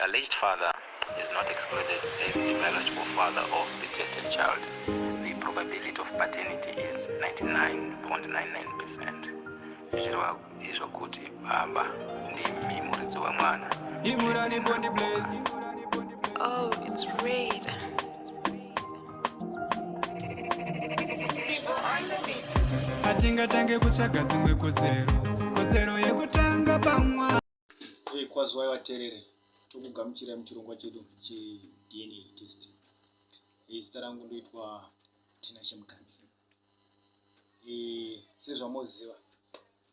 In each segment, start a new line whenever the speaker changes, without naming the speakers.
alleged father is not excluded as the biological father of the tested child. The probability of paternity is 99.99%. Izvo kuti baba ndimi muridzi wemwana.
Oh, it's Raid.
Atingatange kutsvaga dzimwe kodzero yekutanga pamwa.
Kwaziwai vateereri, tokugamuchira muchirongwa chedu che-DNA test. Zita rangu ndoitwa Tina Shemukambi. Sezvamunoziva,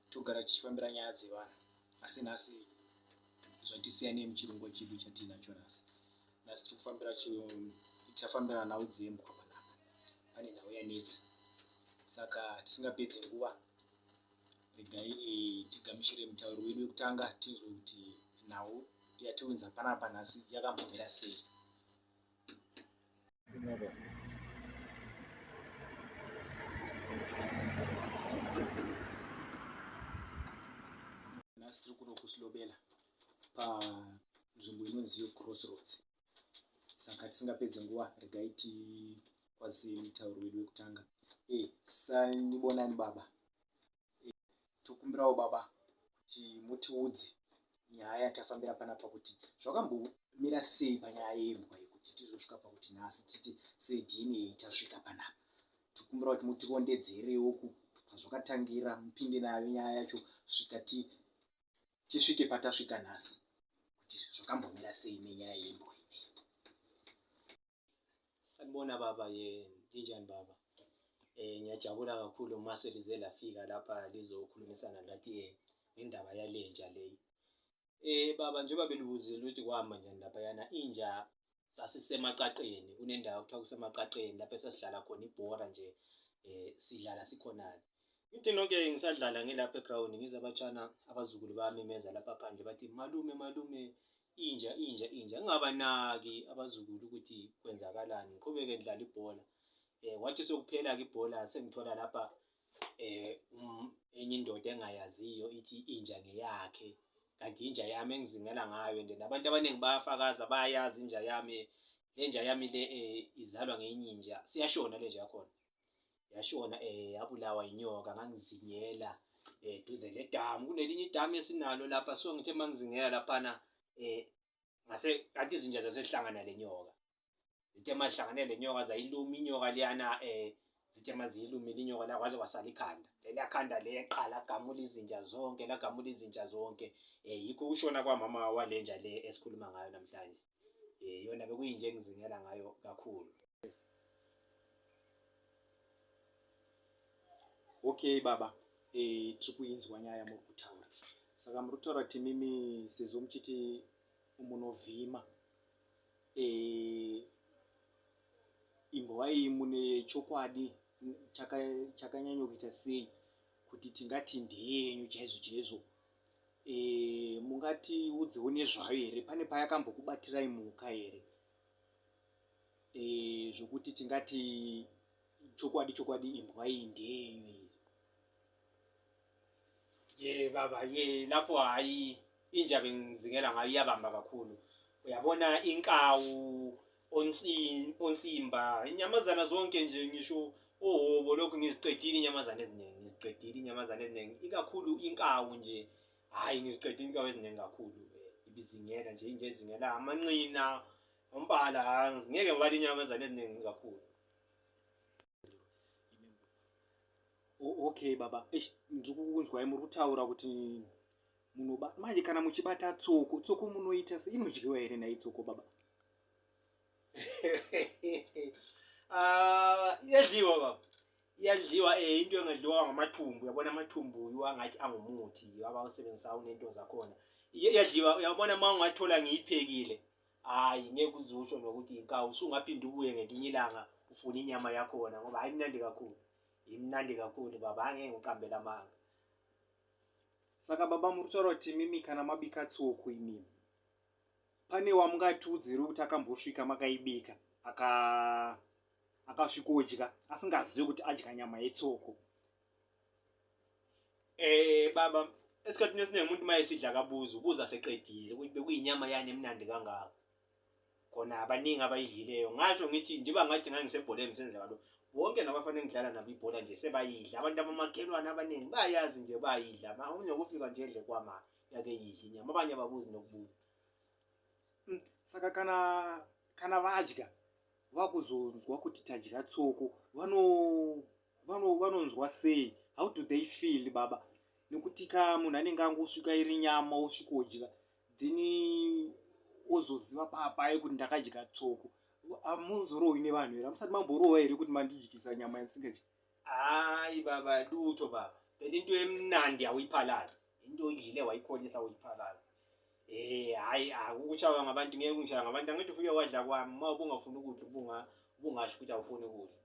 togara tichifambira nyaya dzevana. Asi nhasi zvatisiyana nemuchirongwa chedu chatinacho nhasi. Nhasi tichafambira nhau dzembwa panapa. Pane nhau yanetsa. Saka tisingapedze nguva, regai tigamuchire mutauro wedu wekutanga tinzwe kuti nhau yatiunza panapa nhasi yakambomira sei. Nhasi tiri kuno kusilobela panzvimbo inonzi Crossroads. Saka tisingapedze nguva, regai tikwazise mutauro wedu wekutanga. Sanibonani baba. Tokumbirawo baba kuti mutiudze nyaya yatafambira panapa kuti zvakambomira sei panyaya yembwa yekuti tizosvika pakuti nhasi titi seDNA tasvika panapa. Tokumbira kuti mutirondedzerewo pazvakatangira, mupinde nayo nyaya yacho kusvika tisvike patasvika nhasi, kuti zvakambomira sei nenyaya yembwa ineyi.
Sanibona baba, ndinjani baba? Ngiyajabula kakhulu mase lize lafika lapha lizokhulumisana lathi ngendaba yalenja leyi. Baba, njengoba belibuzile ukuthi kwahamba njani lapha yana inja sasisemaqaqeni, kunendawo kuthiwa kusemaqaqeni lapha esihlala khona ibhora nje, sidlala sikhonana. Ngithi nonke ngisadlala ngilapha eground ngize abatshana abazukulu bami meza lapha phandle bathi malume inja. Ngingabanaki abazukulu ukuthi kwenzakalani, ngiqhubeke ngidlala ibhola. Wathi sokuphela-ke ibhola sengithola lapha enye indoda engayaziyo ithi inja ngeyakhe, kanti inja yami engizingela ngayo, and abantu abaningi bayafakaza bayayazi inja yami. Le nja yami le izalwa ngenye inja, siyashona le nja yakhona, yashona yabulawa inyoka. Ngangizingela duze ledamu, kunelinye idamu esinalo lapha, so ngithe mangizingela laphana ngase kanti izinja zasehlangana lenyoka. Zithe mahlangane lenyoka zayiluma inyoka liyana, zithe maziyilumile inyoka la kwaze kwasala ikhanda. Leliya khanda leqala lagamula izinja zonke. Yikho ushona kwamama walenja le esikhuluma ngayo namhlanje. Yona bekuyinje engizingela ngayo kakhulu.
Okay baba, tiri kuinzwa nyaya muri kutaura. Saka muri kutaura kuti mimi sezvo muchiti munovhima, imbwa iyi mune chokwadi chakanyanya kuita sei kuti tingati ndeyenyu chaizvo. Mungatiudzewo nezvayo here? Pane payakambokubatirai mhuka here zvokuti tingati chokwadi imbwa iyi ndeyenyu?
Baba, lapho hayi inja bengizingela ngayo iyabamba kakhulu. Uyabona inkawu, onsimba, inyamazana zonke nje, ngisho ohobo, lokhu ngiziqedile inyamazana eziningi. Ikakhulu inkawu nje, hayi ngiziqedile inkawu eziningi kakhulu. Ibizingela nje, inje ezingela amanqina, umbala, ngeke ngibale inyamazana eziningi kakhulu.
Okay baba, ndiri kukunzwai muri kutaura kuti manje kana muchibata tsoko munoita se inodyiwa here nayi tsoko baba?
Iyadliwa baba, iyadliwa. Into engadliwa ngamathumbu. Uyabona amathumbu angathi angumuthi abawusebenzisayo nento zakhona. Iyadliwa. Uyabona uma ungathola ngiyiphekile, hayi ngeke uzusho nokuthi inkawu, usungaphinde ubuye ngelinye ilanga ufuna inyama yakhona, ngoba hayi imnandi kakhulu. Imnandi kakhulu baba, angeke ngiqambela amanga.
Saka baba, muri kutaura kuti mimi kana mabika tsoko imimi, pane wamungatiudze here kuti akambosvika makaibika akasvikodya asingazivi kuti adya nyama yetsoko?
Baba, esikhathini esiningi umuntu uma esidla ubuza seqedile ukuthi bekuyinyama yani emnandi kangaka. Khona abaningi abayidlileyo. Ngasho ngithi njengoba ngathi ngangisebholeni senze kalo. Wonke nabafanele ngidlala nabo ibhola nje sebayidla. Abantu abamakhelwane abaningi bayazi nje bayidla. Unokufika nje edle kwama yake yidla inyama. Abanye ababuzi nokubuza.
Saka kana vadya vakuzonzwa kuti tadya tsoko vanonzwa sei? How do they feel baba? Nekuti munhu anenge angosvika iri nyama osvikodya then ozoziva papai kuti ndakadya tsoko. Hamuzorohwi nevanhu here? Hamusati mamborohwa here kuti mandidyisa nyama yandisingadyi?
Hayi baba lutho baba. Phela into emnandi awuyiphalazi. Into oyidlile wayikholisa uyiphalazi. Hayi ukushaywa ngabantu ngeke ungishaya ngabantu. Angithi ufike wadla kwami uma ubungafuni ukudla ubungasho ukuthi awufuni ukudla.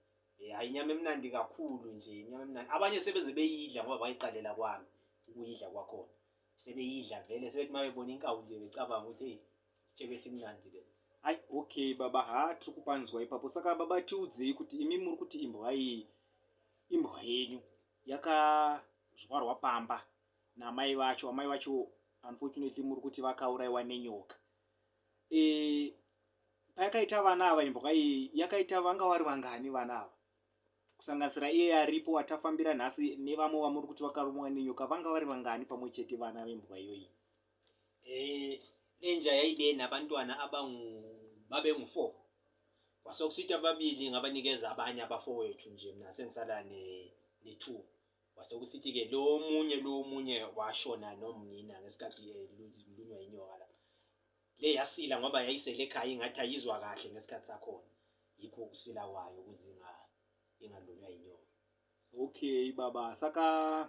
Hayi inyama emnandi kakhulu nje, inyama emnandi. Abanye sebeze beyidla ngoba bayiqalela kwami ukuyidla kwakhona. Sebeyidla vele sebethi mabebona inkawu nje becabanga ukuthi hey chebe simnandi le.
Hayi okay baba, tiri kupanzwa ipapo. Saka baba tiudzei kuti imi muri kuti imbwa yenyu yakazvarwa pamba namai vacho. Amai vacho unfortunately muri kuti vakaurayiwa nenyoka. Payakaita vana ava imbwa iyi yakaita vanga vari vangani vana ava? Kusanganisira iye aripo atafambira nhasi nevamwe vamuri kuti vakarumwa nenyoka, vanga vari vangani pamwe chete vana vembwa iyoyi?
Lenja yayibe nabantwana babengu-4. Kwasokusithi ababili ngabanikeza abanye abafowethu nje, mina sengisala ne-2. Kwasokusithi-ke lo munye washona nomnina ngesikhathi lunywa inyoka la. Le yasila ngoba yayisele ekhaya ingathi ayizwa kahle ngesikhathi sakhona. Yikho ukusila kwayo ukuze ingalunywa inyoka.
Okay baba, saka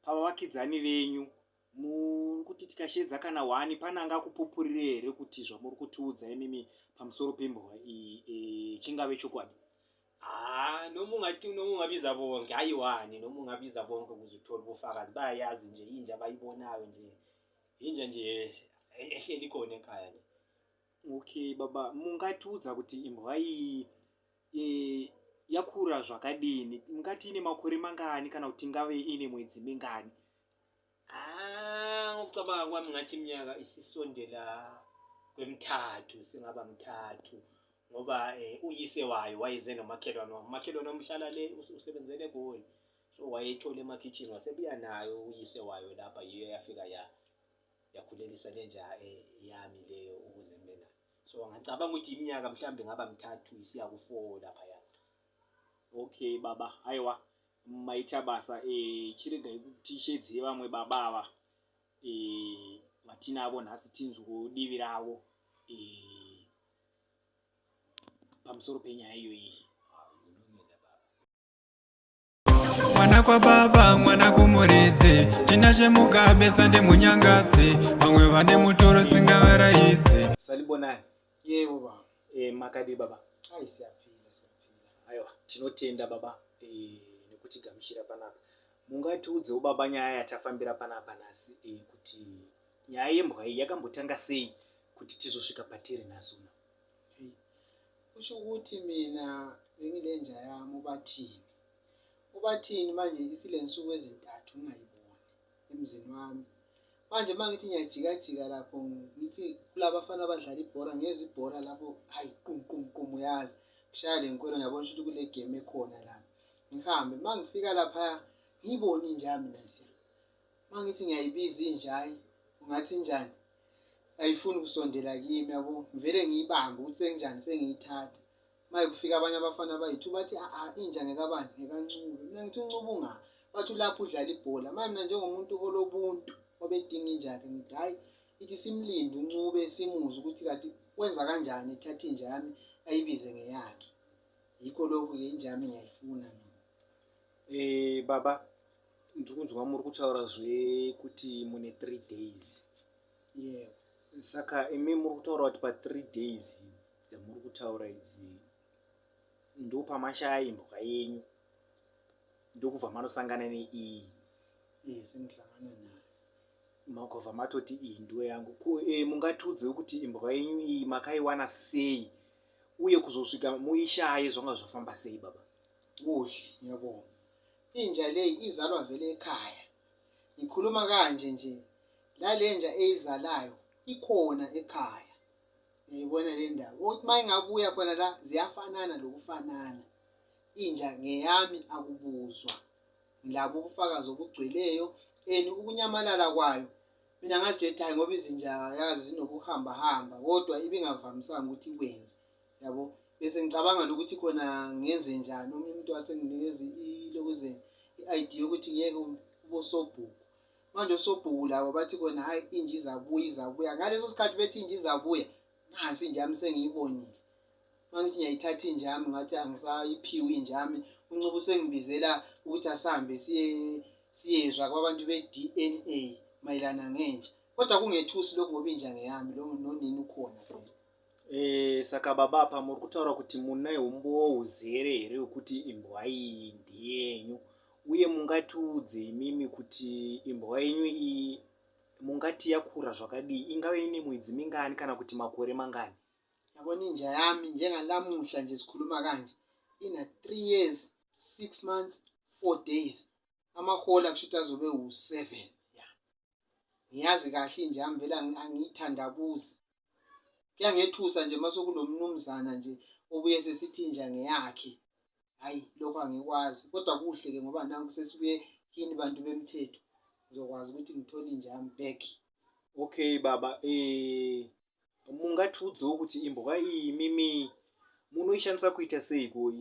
pava vakidzani venyu muri kuti tikashedza kana 1 pananga kupupurire here kuti zvamuri kutiudza imimi pamusoro pembwa iyi chingave chokwadi?
Noma ungabiza bonke, hayi 1, noma ungabiza bonke ukuze uthole ubufakazi. Bayayazi nje inja abayibonayo nje. Inja nje ehleli khona ekhaya nje.
Okay baba, mungatiudza kuti imbwa iyi yakura zvakadini? Mungati ine makore mangani kana kuti ingave ine mwedzi mingani?
Ngokucabanga kwami ngathi iminyaka isisondela kwem-3, singaba 3 ngoba uyise wayo wayeze nomakhelwane omhlala le usebenzele eGoli. So wayethola emakhitchini wasebuya nayo uyise wayo lapha, yiyo yafika yakhulelisa lenja yami leyo ukuze ngibe nayo. So ngicabanga ukuthi iminyaka mhlambe ngaba 3 isiya ku4 lapha ya.
Okay baba, haiwa maita basa chiregai kuti shedzi vamwe baba ava vatinavo nhasi tinzwo divi ravo pamusoro penyaya iyoyi.
Mwana kwa baba mwana kumuridzi, tinashe mugabe sande munyangadzi, vamwe vane mutoro singavaraidzi.
Salibonani.
Yebo baba.
Makadi baba?
Hayi siyaphila.
Aiwa tinotenda baba nekuti gamuchira panapa. Mungatiudzewo baba nyaya yatafambira panapa nhasi kuti nyaya yembwa iyi yakambotanga sei kuti tizosvika patiri nhasi uno?
Kusho ukuthi mina bengilenja yami ubathini manje isile nsuku ezintathu ngingayiboni emzini wami. Manje mangithi ngiyajika lapho ngithi kulaba bafana abadlala ibhola, ngeze ibhola lapho hayi qum uyazi kushaya lenkolo, ngiyabona ukuthi kule game ekhona la. Ngihambe mangifika lapha ngibone inja mina nje. Mangithi ngiyayibiza injayi ungathi njani? Ayifuni ukusondela kimi yabo, ngivele ngiyibambe ukuthi senjani sengiyithatha. Maye kufika abanye abafana bayithu bathi inja ngekabani ngekancube. Mina ngithi uncube unga bathi lapho udlala ibhola. Maye mina njengomuntu olobuntu obedinga inja-ke ngithi hayi ithi simlinde uncube simuze ukuthi kathi wenza kanjani ethatha inja yami ayibize ngeyakhe. Yikho lokhu-ke inja yami ngiyayifuna mina.
Baba ndikunzwa muri kutaura kuti mune 3 days.
Yebo.
Saka imi muri kutaura kuti pa3 days dzamuri kutaura idzi ndo pamashaya imbwa yenyu, ndokubva manosangana neiyi?
Sengihlangana nayo.
Makobva matoti iyi ndiwe yangu. Mungatiudzewo kuti imbwa yenyu iyi makaiwana sei uye kuzosvika muishaye zvanga zvafamba sei baba?
Kuhle ngiyabonga. Inja leyi izalwa vele ekhaya. Ngikhuluma kanje nje, lalenja eyizalayo ikhona ekhaya. Uyayibona le ndaba. Ukuthi uma ingabuya khona la ziyafanana lokufanana. Inja ngeyami akubuzwa. Ngilabo ubufakazi obugcweleyo and ukunyamalala kwayo. Mina ngathi hayi ngoba izinja yazi zinokuhamba kodwa ibingavamisanga ukuthi ikwenze. Yabo? Bese ngicabanga ukuthi khona ngenze njani umuntu wasenginikeza ilokuze i-idea yokuthi ngeke ubosobhuku. Manje osobhuku labo bathi khona hayi inja izabuya. Ngaleso sikhathi bethi inja izabuya, nansi injami sengiyibonile. Mangithi ngiyayithatha injami ngathi angisayiphiwe injami. UNcubo usengibizela ukuthi asihambe siyezwa kwabantu be-DNA mayelana ngenja. Kodwa kungethusi lokho ngoba inja ngeyami lo nonini ukhona phela.
Saka baba muri kutaura kuti mune umbo uzere here wekuti imbwa iyi ndiyenyu uye mungatiudze imimi kuti imbwa yenyu iyi mungati yakura zvakadii, ingave ine mwedzi mingani kana kuti makore mangani?
Yabona inja yami njengalamuhla nje sikhuluma kanje ina 3 years 6 months 4 days. Amahola kushuthi azobe u7. Ngiyazi kahle inja yami vele angiyithandabuzi. Kuyangethusa nje masokulo mnumzana nje obuye sesithi inja ngeyakhe. Hayi lokho angikwazi. Kodwa kuhle ke ngoba nanku sesibuye kini bantu bemthetho. Ngizokwazi ukuthi ngithole inja yami back.
Okay baba, mungatiudze ukuthi imbwa iyi mimi munoishandisa kuita seiko?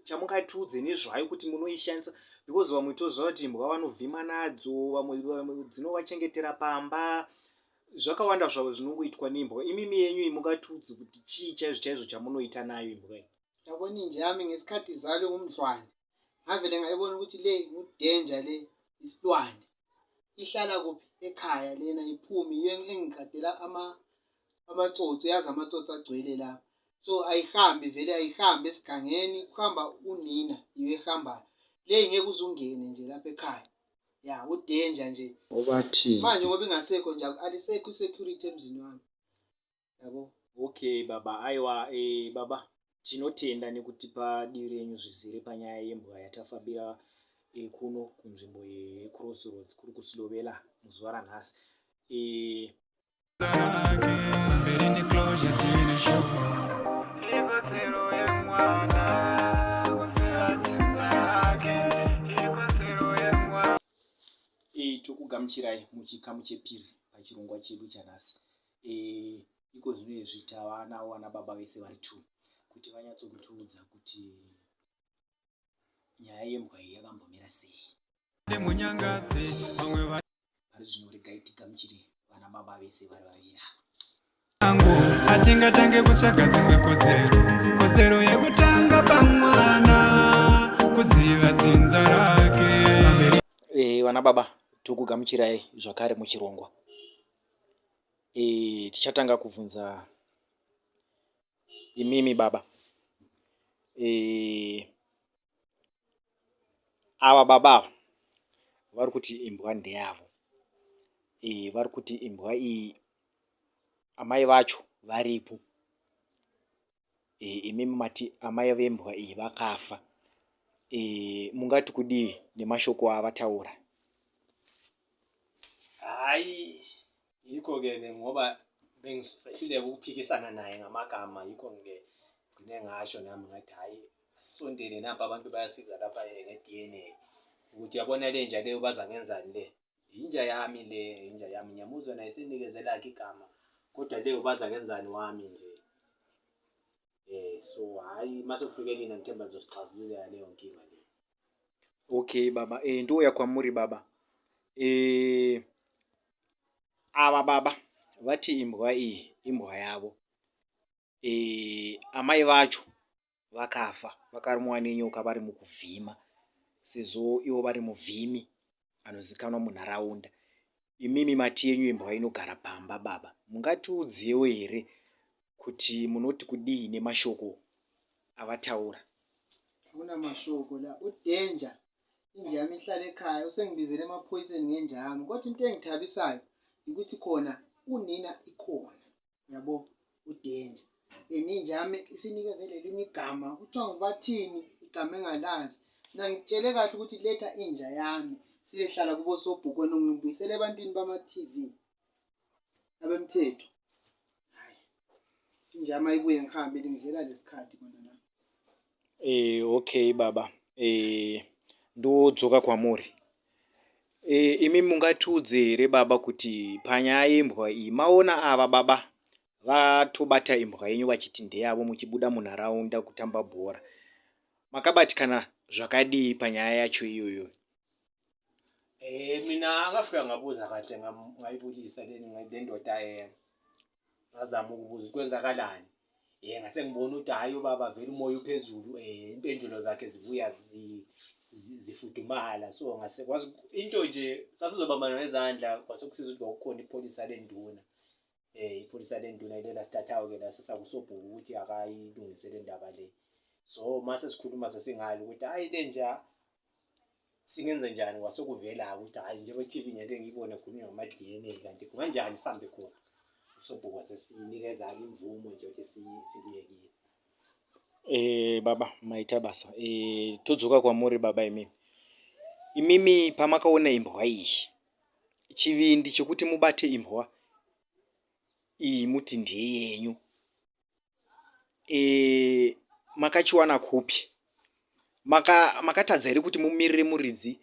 Chamungatiudze nezvayo kuti munoishandisa, because vamwe toziva kuti imbwa vanovhima nadzo, vamwe dzinovachengetera pamba, zvakawanda zvavo zvinongoitwa nembwa. Imimi yenyu mungatiudze kuti chii chaizvo chamunoita nayo imbwa iyi?
Yabona inja yami ngesikhathi izalwe ngumdlwane ngavele ngayibona ukuthi le ngudanger le isilwane. Ihlala kuphi? Ekhaya lena iphumi iyo engigadela amatsotsi, yazi amatsotsi agcwele lapha. So ayihambi vele ayihambi esigangeni, kuhamba unina iyo ehambayo. Le ngeke uzungene nje lapha ekhaya. Ya udanger nje.
Obathi
Manje ngoba ingasekho nje alisekho security emzini wami. Yabo?
Okay baba, aiwa baba tinotenda nekutipa diri renyu zvizere panyaya yembwa yatafambira kuno kunzvimbo yeCrossroads kuri kuSilovela muzuva ranhasi.
mberi neclosure tine show
tokugamuchirai muchikamu chepiri pachirongwa chedu chanhasi. Iko zvino izvi tava navo vana baba vese vari 2 kuti vanyatsokutiudza kuti nyaya yembwa iyi yakambomira sei.
munyangadzi vamwe
Pari zvino regai tigamuchire vana baba vese vari vaviri
vangu atingatange kutsvaga dzimwe kodzero yekutanga pamwana kuziva dzinza rake.
Vana baba tokugamuchirai zvakare muchirongwa. Tichatanga kubvunza imimi baba. Ava baba vari kuti imbwa ndeyavo. Vari kuti imbwa iyi amai vacho varipo. Imimi mati amai vembwa iyi vakafa. Mungati kudii nemashoko avataura?
Hayi yikho ke ngoba bengisifile ukuphikisana naye ngamagama, yikho ngigcine ngasho nami ngathi hayi asondele napha abantu bayasiza lapha nge-DNA ukuthi yabona le nja leyo baza ngenzani le. Inja yami le, inja yami nyamuzwa naye senikezela igama kodwa leyo baza ngenzani wami nje. So hayi mase kufike lina ngithemba ngizosixazulula leyo nkinga le.
Okay baba, ndoya kwamuri baba. Ava baba vati imbwa iyi imbwa yavo. Amai vacho vakafa, vakarumwa nenyoka vari mukuvhima, sezvo ivo vari muvhimi anozikanwa munharaunda. Imimi mati yenyu imbwa inogara pamba baba. Mungatiudzewo here kuti munoti kudii nemashoko avataura?
Hakuna mashoko la udanger. Inja yami ihlala ekhaya usengibizele emaphoyiseni ngenja yami. Kodwa into engithabisayo ukuthi khona unina ikhona. Yabo udanger. Inja yami isinikezele elinye igama. Kuthiwa ngubathini igama engalazi. Mina ngitshele kahle ukuthi letha inja yami. siyehlala kubo sobhuko nongibuyisele ebantwini bama-TV abemthetho. Hayi, injama ibuye ngihambe ngidlela lesikhathi kona nami.
Okay baba, ndodzoka kwamuri. Imi mungatiudze here baba kuti panyaya yembwa iyi maona ava baba vatobata imbwa yenyu vachiti ndeyavo muchibuda munharaunda kutamba bhora. Makabatikana zvakadii panyaya yacho iyoyo?
Mina ngafika ngabuza kahle ngayibulisa le ndoda ngazama ukubuza ukuthi kwenzakalani. Ngase ngibona ukuthi hayi baba vele umoya uphezulu, impendulo zakhe zibuya zifudumala. So ngase kwazi into nje sasizobambana ngezandla kwasekusiza ukuthi kwakukhona ipholisa lenduna. Ipholisa lenduna ilela sithathayo-ke la sasakusobhuku ukuthi akayilungise le ndaba le. So mase sikhuluma sesingalo ukuthi hayi le nja singenze njani, kwasekuvela ukuthi hayi njengoba i-TV ngeke ngiyibone khulunywa ngama-DNA kanti kunganjani sihambe khona. Usobhuku wasesinikeza imvumo nje ukuthi sibuyekile.
Baba maita basa, todzoka kwamuri baba imimi pamakaona imbwa iyi chivindi chokuti mubate imbwa iyi muti ndeyenyu, makachiwana kupi? Makatadza here kuti mumirire muridzi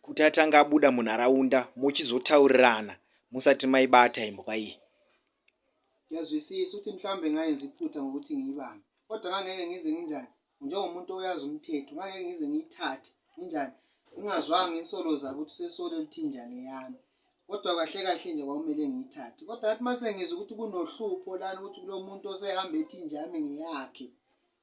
kuti atanga abuda munharaunda muchizotaurirana musati maibata imbwa iyi?
Ngiyazwisisa ukuthi mhlawumbe ngayenza iphutha ngokuthi ngiyibambe, kodwa ngangeke ngize nginjani njengomuntu oyazi umthetho, ngangeke ngize ngiyithathe nginjani ngingazwanga insolo zabo ukuthi sesole luthi injani yami. Kodwa kahle kahle nje kwakumele ngiyithathe. Kodwa ngathi mase ngizwe ukuthi kunohlupho lana ukuthi kulo muntu osehamba ethi injami ngeyakhe,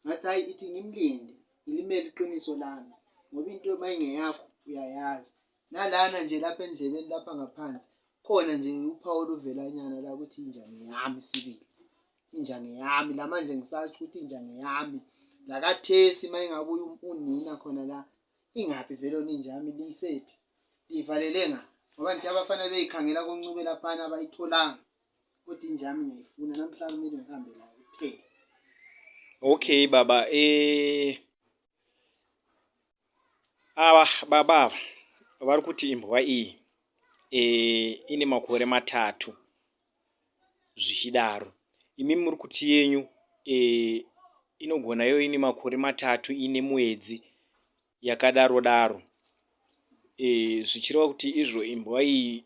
ngathi hayi ithi ngimlinde ngilimele iqiniso lami, ngoba into mayingeyakho uyayazi. Nalana nje lapha endlebeni lapha ngaphansi khona nje uphawu oluvelanyana la ukuthi injani yami sibili, injani yami la manje ngisasho ukuthi injani yami. Lakathesi mayingabuya unina khona la, ingaphi vele ninjami liyisephi, livalele nga ngoba nje abafana beyikhangela koncube laphana abayitholanga ukuthi injami ngiyayifuna namhlanje kumele ngihambe layo kuphela.
Okay baba, baba vari kuti imbwa iyi ine makore 3 zvichidaro, imi muri kuti yenyu inogona yo ine makore 3 ine mwedzi yakadaro daro, zvichireva kuti izvo imbwa iyi,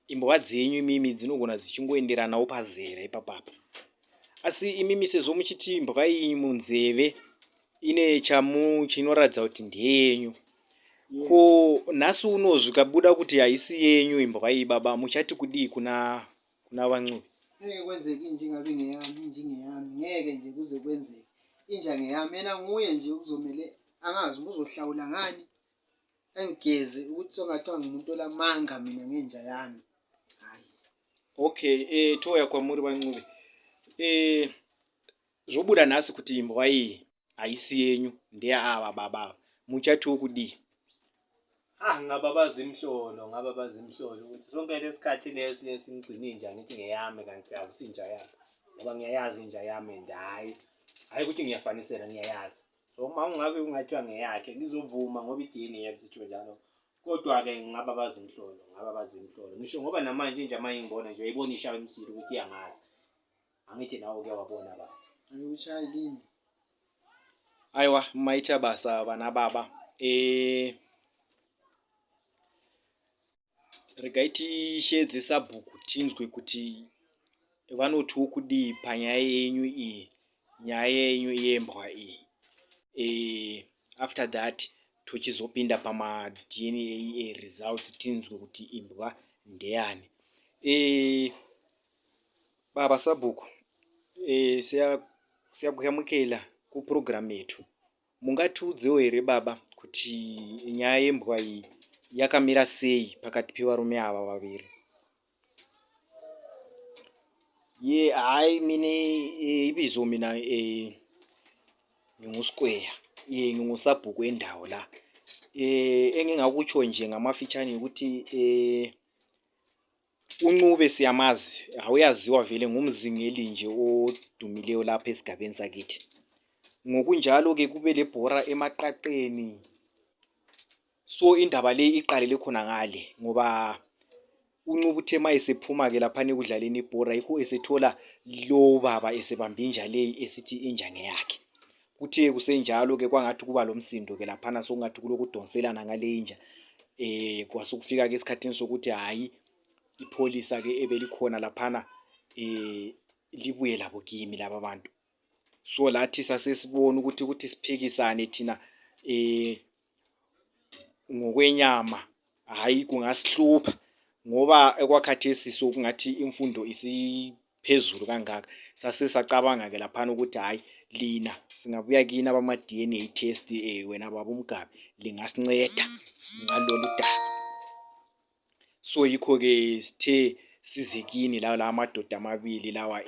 imbwa dzenyu imimi dzinogona dzichingoenderanawo pazera ipapapa. Asi imimi sezvo muchiti imbwa iyi munzeve ine chinoratidza kuti ndeyenyu, ko nhasi uno zvikabuda kuti haisi yenyu imbwa iyi baba, muchati kudii kuna vancube?
Ngeke kwenzeke inje ingabe ngeyami, inje ngeyami, ngeke nje kuze kwenzeke inja ngeyami. Yena nguye nje ukuzomele angazi uzohlawula ngani, engigeze ukuthi songathiwa ngimuntu olamanga mina ngenja yami. Hayi.
Okay, toya kwamuri vancube, zvobuda nhasi kuti imbwa iyi haisi yenyu, ndeava baba, muchatiwo kudii?
Ngababaza imhlolo ukuthi sonke lesikhathi lesi ngigcine inja ngithi ngeyami kanti akusinja yami, ngoba ngiyayazi inja yami and hayi ukuthi ngiyafanisela, ngiyayazi. So uma ungabe ungathiwa ngeyakhe ngizovuma ngoba i-DNA yakusitsho njalo, kodwa-ke ngababaza imhlolo. Ngisho ngoba namanje inja uma ngiyibona nje uyayibona ishawa emsile ukuthi iyangazi. Angithi nawe ke wabona baba.
Angikushaya lini.
Aiwa, maita basa vana baba. Regai tishedze sabhuku tinzwe kuti vanotiwo kudii panyaya yenyu iyi, nyaya yenyu yembwa iyi. After that tochizopinda pama-DNA results tinzwe kuti imbwa ndeyani. Baba sabhuku, siyakuyamukela kuprogramu yetu. Mungatiudzewo here baba kuti nyaya yembwa iyi yakamira sei pakati pevarume ava vaviri? Hayi mine ibizo mina ngingusquare, ngingusabhuku endawo la. Engingakutsho nje ngamafitshane ukuthi uncube siyamazi, awuyaziwa vele ngumzingeli nje odumileyo lapha esigabeni sakithi. Ngokunjalo ke kube lebhora emaqaqeni. So indaba le iqalele khona ngale ngoba uNcuba uthe ma esephuma-ke laphana ekudlaleni ibhora yikho esethola lo baba esebambe inja le esithi injange yakhe. Kuthe kusenjalo-ke kwangathi kuba lo msindo-ke laphana sokungathi kulokudonselana ngale inja. Kwasukufika-ke esikhathini sokuthi hhayi ipholisa-ke ebelikhona laphana libuye labo kimi laba bantu. So lathi sasesibona ukuthi siphikisane thina ngokwenyama, hhayi kungasihlupha ngoba ekwakhathesi sokungathi imfundo isiphezulu kangaka. Sacabanga-ke laphana ukuthi hhayi lina singabuya kini abama-DNA test wena baba uMgabi lingasinceda ngalolu daba. So yikho-ke sithe size kini la madoda amabili lawa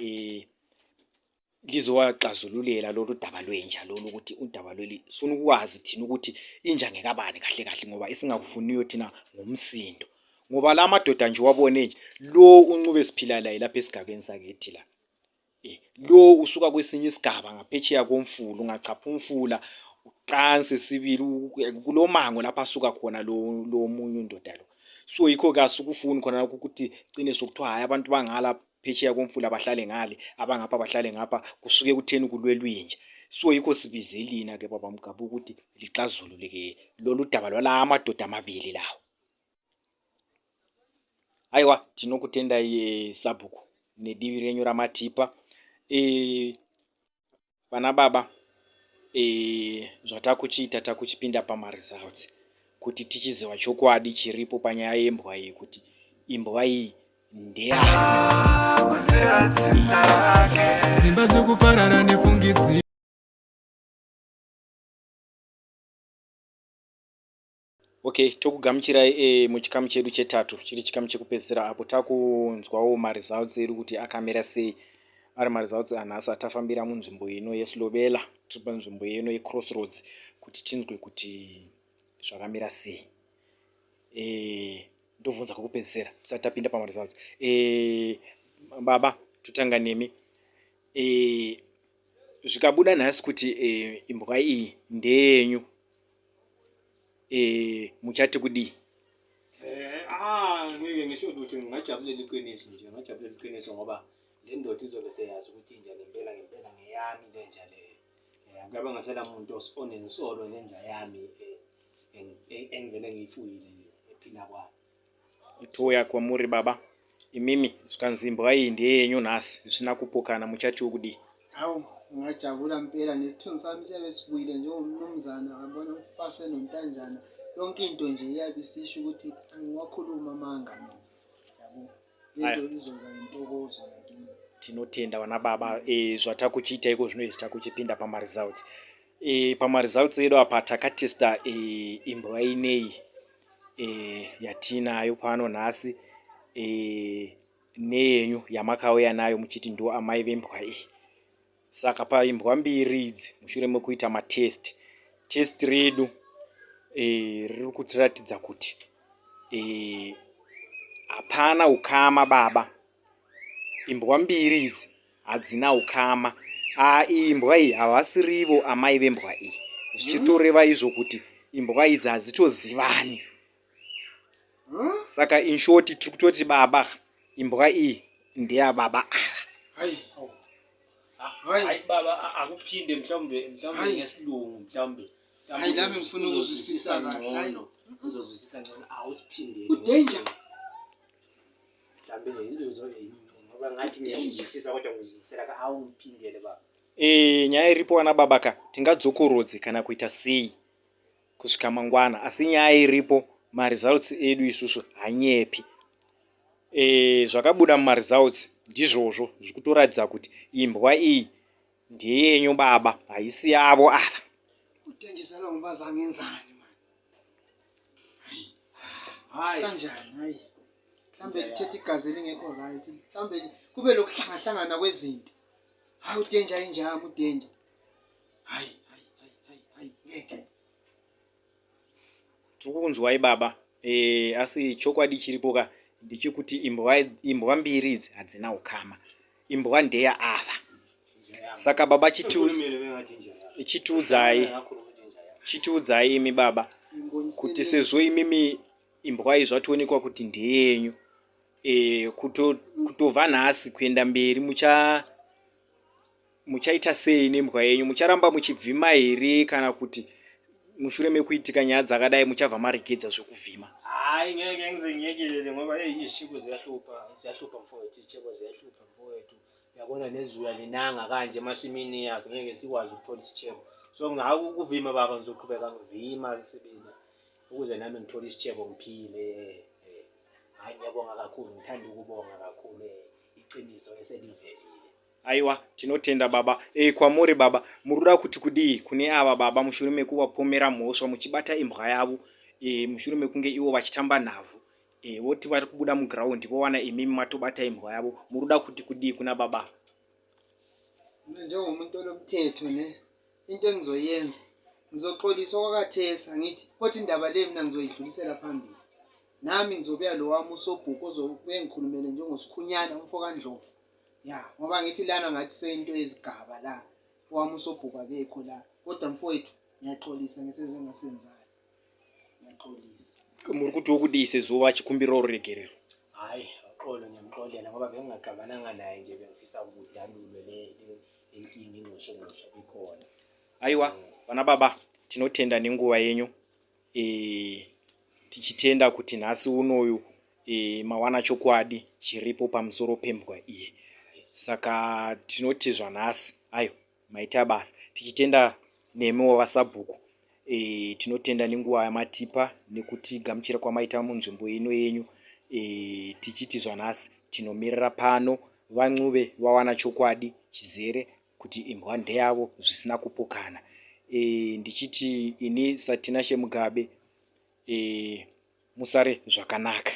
lizowaxazululela lolu daba lwenja lolu ukuthi udaba lweli sifuna ukwazi thina ukuthi inja ngekabani kahle kahle ngoba esingakufuniyo thina ngumsindo. Ngoba la madoda nje wabone nje lo uNcuba esiphila laye lapha esigabeni sakithi la. Lo usuka kwesinye isigaba ngaphetsheya komfula, ungachapha umfula uqanse sibili kulomango lapha asuka khona lo munye undoda lo. So yikho-ke asukufuni khona lokho ukuthi cine sokuthiwa hhayi abantu bangala phetsheya komfula bahlale ngale, abangapha bahlale ngapha, kusuke kutheni kulwelwa inja. So yikho sibize lina-ke baba Mgabi ukuthi lixazulule-ke lolu daba lwala amadoda amabili lawo. Aiwa tinokutenda Sabhuku nedivi renyu ramathipa. Vana baba zvatakuchiita takuchipinda pamaresults kuti tichiziva chokwadi chiripo panyaya yembwa iyi kuti imbwa iyi ndeyani.
Dzimba dzekuparara nefungisi.
Okay, tokugamuchirai muchikamu chedu chetatu, chiri chikamu chekupedzisira apo takunzwawo maresults edu kuti akamira sei. Ari maresults anhasi atafambira munzvimbo ino yeSlovela, tiri panzvimbo ino yeCrossroads kuti tinzwe kuti zvakamira sei. Ndobvunza kwekupedzisira tisati tapinda pamaresults. Baba, totanga nemi. Zvikabuda nhasi kuti imbwa iyi ndeyenyu. Muchati kudii?
Ngeke ngisho ukuthi ngingajabulela iqiniso nje, ngajabulela iqiniso ngoba le ndoda izobe seyazi ukuthi inja ngempela ngeyami le nja le. Akabe ngasela muntu onensolo nenja yami engivele ngiyifuyile ephila kwami.
Ithoya kwamuri baba. Imimi zvikanzi imbwa iyi ndeyenyu nhasi zvisina kupokana muchati kudii?
Hawu, ngingajabula mpela nesithunzi sami siyabe sibuyile njengomnumzana ngabona ukupase nontanjana. Yonke into nje iyabe isisho ukuthi angiwakhuluma amanga mina. Yabo. Into izoba intokozo nakini.
Tinotenda vana baba. Zvatakuchiita iko zvino takuchipinda pamaresults. Pamaresults edu apa takatesta imbwa ineyi yatinayo pano nhasi neyenyu yamakauya nayo muchiti ndo amai vembwa iyi. Saka paimbwa mbiri idzi mushure mekuita matest. Test redu riri kutiratidza kuti hapana ukama baba. Imbwa mbiri idzi hadzina ukama. Imbwa iyi havasirivo amai vembwa iyi. Zvichitoreva izvo kuti imbwa idzi hadzitozivani. Saka in short tiri kutoti baba imbwa iyi ndeya baba.
Hayi baba akuphinde mhlawumbe ngesilungu mhlawumbe.
Hayi lami ngifuna ukuzwisisa kahle.
Uzozwisisa ngcono awusiphindele.
Udanger.
Mhlawumbe ngoba ngathi ngiyakuzwisisa kodwa ngizwisisela ka awungiphindele baba.
Nyaya iripo vana baba ka tingadzokorodze kana kuita sei kusvika mangwana, asi nyaya iripo maresults edu isusu hanyepi. Zvakabuda mumaresults ndizvozvo zviri kutoratidza kuti imbwa iyi ndeyenyu baba, haisi yavo ava.
Utenjisela ngoba zangenzani man.
Hayi
Kanjani hayi. Mhlambe lithethe igazi elingekho right. Mhlambe kube lokuhlangahlangana kwezinto. Hayi udanger injami udanger. Hayi ngeke.
Tirikunzwai baba. Asi chokwadi chiripo ka ndechekuti imbwa mbiri idzi hadzina ukama. Imbwa ndeya ava. Saka baba chitiudzai imi baba kuti sezvo imimi imbwa iyi zvatoonekwa kuti ndeyenyu, kutobva nhasi kuenda mberi muchaita sei nembwa yenyu? Mucharamba muchivhima here kana kuti mushure mekuitika nyaya dzakadai muchabva maregedza zvekuvhima?
Hayi, ngeke ngize ngiyekelele ngoba izishebo ziyahlupa mfowethu, izishebo ziyahlupa mfowethu. Uyabona nezuya linanga kanje emasimini yazo, ngeke sikwazi ukuthola isishebo. So ngakuvima baba, ngizoqhubeka ngivima sisebenza ukuze nami ngithole isishebo ngiphile. Hayi, ngiyabonga kakhulu, ngithanda ukubonga kakhulu, iqiniso eselivelile.
Aiwa, tinotenda baba. Kwamuri baba, muruda kuti kudii kune ava baba, mushure mekuvapomera mhosva muchibata imbwa yavo, mushure mekunge ivo vachitamba nhavhu, voti vari kubuda muground vowana imimi matobata imbwa yavo, muruda kuti kudii kuna baba?
Njengomuntu olomthetho ne, into engizoyenza ngizoxolisa okwakathesa, ngithi kodwa indaba le mina ngizoyidlulisela phambili. Nami ngizobuya lo wami usobhuku ozobuye ngikhulumele njengosikhunyana umfo kaNdlovu. Ya, ngoba ngithi lana ngathi seyinto yezigaba la, wami usobhuku akekho la. Kodwa mfowethu, ngiyaxolisa ngesizwe engasenzayo. Ngiyaxolisa.
Muri kuti wokudii sezvo achikumbira uregerero?
Hayi, uxolo ngiyamxolela ngoba bengingaxabananga naye nje, bengifisa ukudandulwe le inkinga ingqosho ikhona.
Aiwa, vana baba, tinotenda nenguva yenyu. Tichitenda kuti nhasi unoyu mawana chokwadi chiripo pamusoro pembwa iye. Saka tinoti zvanhasi, ayo, maita basa. Tichitenda nemiwo vasabhuku. Tinotenda nenguva yamatipa nekuti gamuchira kwamaita munzvimbo ino yenyu. Tichiti zvanhasi, tinomirira pano van'uve vawana chokwadi chizere kuti imbwa ndeyavo zvisina kupokana. Ndichiti ini Satina Shemugabe, musare zvakanaka.